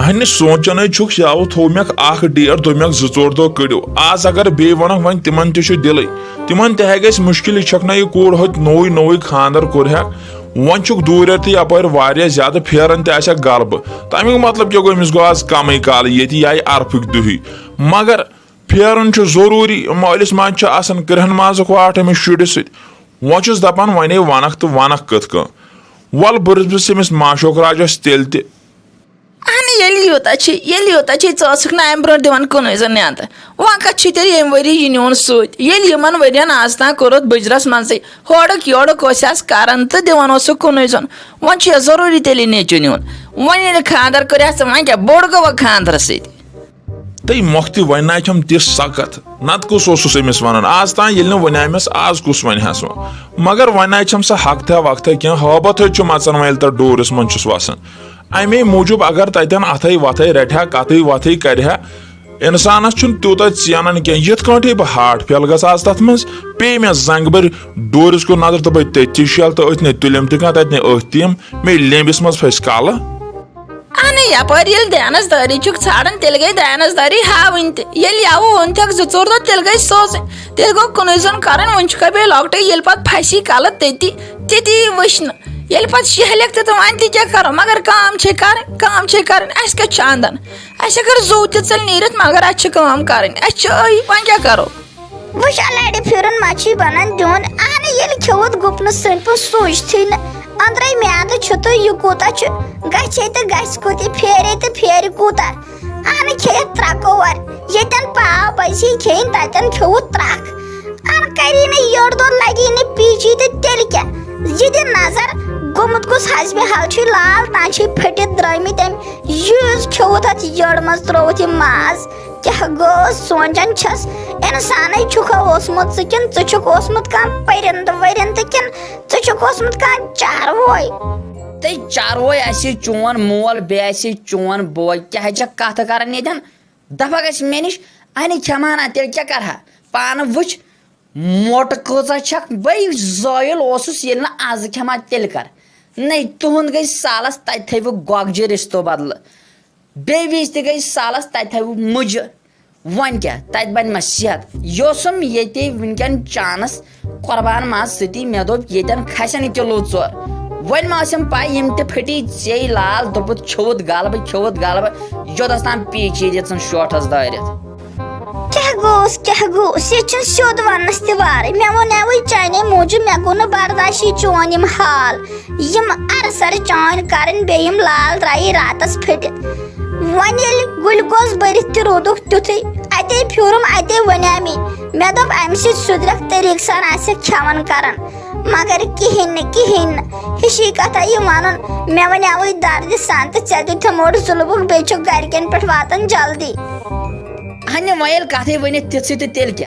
اہنہِ سونچنے چھُکھ یاوٕ تھوٚومکھ اکھ ڈیٹ دوٚپمکھ 2-4 دۄہ کٔڑِو آز اگر بیٚیہِ وَنکھ وۄنۍ تِمن تہِ چھُ دِلٕے تِمن تہِ ہے گژھِ مُشکل یہِ چھکھ نہ یہِ کوٗر ہوٚتہِ نوٚوُے خاندر کوٚرہکھ وۄنۍ چھُکھ دوٗرِ تہِ یپٲرۍ واریاہ زیادٕ پھیران تہِ آسٮ۪کھ غلبہٕ تمیُک مطلب کیٛاہ گوٚو أمِس گوٚو آز کمٕے کالہٕ ییٚتہِ یہِ آیہِ عرفٕکۍ دُہٕے مگر پھیرُن چھُ ضروٗری مٲلِس ماجہِ چھُ آسان کرٛہن مازُک واٹھ أمِس شُرِس سۭتۍ وۄنۍ چھُس دپان وۄنۍ وَنکھ تہٕ وَنکھ کِتھ کٔنۍ وَلہٕ بہٕ رٕژھس أمِس ماشوک راجس تیٚلہِ تہِ اہنہِ ییٚلہِ یوٗتاہ چھی ژٕ ٲسٕکھ نہٕ اَمہِ برونٛٹھ دِوان کُنُے زٔنۍ نیٚنٛدٕ وۄنۍ کَتھ چھی تیٚلہِ ییٚمہِ ؤری یہِ نیُن سۭتۍ ییٚلہِ یِمن ؤرین آز تام کوٚرُتھ بٕجرس منٛزٕے ہورُکھ یورُکھ ٲسۍ آز کران تہٕ دِوان اوسُکھ کُنُے زوٚن وۄنۍ چھُ ضروٗری تیٚلہِ نیٚچوٗ نیُن وۄنۍ ییٚلہِ خاندر کٔرِتھ ژٕ وۄنۍ کیٛاہ بوٚڑ گوٚوا خاندرس سۭتۍ تٔمۍ مۄکھتہِ وۄنۍ ناچھم تِژھ سخت نتہٕ کُس اوسُس أمِس وَنان آز تام ییٚلہِ نہٕ وَنیمس آز کُس وَنہس وۄنۍ مگر وۄنۍ ناچھم سۄ حقتھا وقتھا کینٛہہ ہٲبتھٕے چھُ مژن وۄنۍ ییٚلہِ تتھ ڈورِس منٛز چھُس وسان اَمے موٗجوٗب اگر تتٮ۪ن اَتھے وتھے رٹہِ ہا کتھٕے وتھٕے کرِ ہا اِنسانس چھُنہٕ تیوٗتاہ ژینان کینٛہہ یِتھ کٲٹھۍ بہٕ ہاٹ پھیل گژھٕ آز تتھ منٛز پیٚیہِ مےٚ زنٛگہِ بٔرۍ ڈورِس کُن نظر تہٕ بہٕ تٔتھی شل تہٕ أتھۍ نہٕ تُلِم تہِ کانٛہہ تتہِ نہٕ أتھۍ تہِ یِم مےٚ لیٚمبِس منٛز پھسہِ کالہٕ اہنہِ یپٲرۍ ییٚلہِ دیانس دٲری چھُکھ ژھانڈان تیٚلہِ گٔے دیانس دٲری ہاوٕنۍ تہِ ییٚلہِ یوٕ ووٚنتھکھ 2-4 دۄہ تیٚلہِ گٔے سوزٕنۍ تیٚلہِ گوٚو کُنُے زوٚن کرٕنۍ وۄنۍ چھُکھے بیٚیہِ لۄکٹٕے ییٚلہِ پتہٕ پھسی کالہٕ تٔتی یی وٕچھنہٕ ییٚلہِ پتہٕ شیہلکھ تہِ تہٕ وۄنۍ تہِ کیٛاہ کرو مگر کٲم چھے کرٕنۍ اَسہِ کَتہِ چھُ اَندَن اَسہِ اگر زوٗ تہِ ژَلہِ نیٖرِتھ مگر اَسہِ چھِ کٲم کرٕنۍ اَسہِ چھِ وۄنۍ کیٛاہ کرو وٕچھ لڑِ پھِرُن ما چھُے بنان دیُن اہنہِ ییٚلہِ کھیوٚوُتھ گُپنہٕ سٕنٛدۍ پٲٹھۍ سوٗنٛچتھٕے نہٕ أنٛدرَے میادٕ چھُ تہٕ یہِ کوٗتاہ چھُ گژھِ تہٕ گژھِ کوٗتاہ پھیرے تہٕ پھیرِ کوٗتاہ اہنہِ کھیٚیَکھ ترٛکور ییٚتٮ۪ن پاو پزِ کھیٚنۍ تتٮ۪ن کھیوٚوُتھ ترٛکھ اہن کری نہٕ یٔڈ دۄد لگی نہٕ پیٖچی تہٕ تیٚلہِ کیٛاہ یہِ دِ نظر گوٚمُت کُس حسبہِ حال چھُے لال تام چھِ پھٔٹِتھ درٛٲمٕتۍ أمۍ یُس کھیوٚوُتھ اَتھ یٔڈ منٛز ترٛووُتھ یہِ ماز کیٛاہ گوٚو سونٛچان چھس اِنسانٕے چھُکھا اوسمُت ژٕ کِنہٕ ژٕ چھُکھ اوسمُت کانٛہہ پٔرِندٕ ؤرِندٕ کِنہٕ ژٕ چھُکھ اوسمُت کانٛہہ چارووے تہٕ چاروٲے آسہِ چون مول بیٚیہِ آسہِ چون بوے کیٛاہ چھکھ کتھ کران ییٚتٮ۪ن دپکھ گژھِ مےٚ نِش اَنہِ کھٮ۪مہٕ ہنا تیٚلہِ کیٛاہ کرٕ ہا پانہٕ وٕچھ موٹہٕ کۭژاہ چھکھ بٔے زٲیِل اوسُس ییٚلہِ نہٕ آزٕ کھٮ۪مہٕ ہا تیٚلہِ کر نَے تُہُنٛد گٔے سالس تتہِ تھٲیوٕ گۄگجہِ رِستو بدلہٕ بیٚیہِ وِزِ تہِ گٔے سالس تتہِ تھٲیوٕ مُجہِ وۄنۍ کیٛاہ تتہِ بنہِ مہ صحت یہِ اوسُم ییٚتے وٕنکیٚن چانس قۄربان ماز سۭتی مےٚ دوٚپ ییٚتٮ۪ن کھسن 1 کِلوٗ 2 وۄنۍ ما ٲسِم پاے یِم تہِ پھٕٹی ژیٚیہِ لال دوٚپُتھ کھیوٚوُتھ غلبہٕ یوٚتس تام پیٖچی دِژٕن شوٹھس دٲرِتھ کیٛاہ گوٚوُس یہِ چھُنہٕ سیوٚد وننس تہِ وارٕے مےٚ ووٚنیوٕے چانے موٗجوٗب مےٚ گوٚو نہٕ برداشی چون یِم حال یِم ارسر چٲنۍ کرٕنۍ بیٚیہِ یِم لال درٛایہِ راتس پھٔٹِتھ وۄنۍ ییٚلہِ گُلکوز بٔرِتھ تہِ روٗدُکھ تیُتھُے اتے پھیوٗرُم اتے وَنیٛامے مےٚ دوٚپ اَمہِ سۭتۍ سُدرکھ طریٖقہٕ سان آسٮ۪کھ کھٮ۪وان کران مگر کِہیٖنۍ نہٕ ہِشی کتھا یہِ وَنُن مےٚ وَنیوٕے دردِ سان تہٕ ژےٚ دیُتتھ موٚڑ ظُلمُک بیٚیہِ چھُکھ گرِکٮ۪ن پٮ۪ٹھ واتان جلدی اَہنہِ وۄنۍ ییٚلہِ کتھٕے ؤنِتھ تِژھٕے تہٕ تیٚلہِ کیٛاہ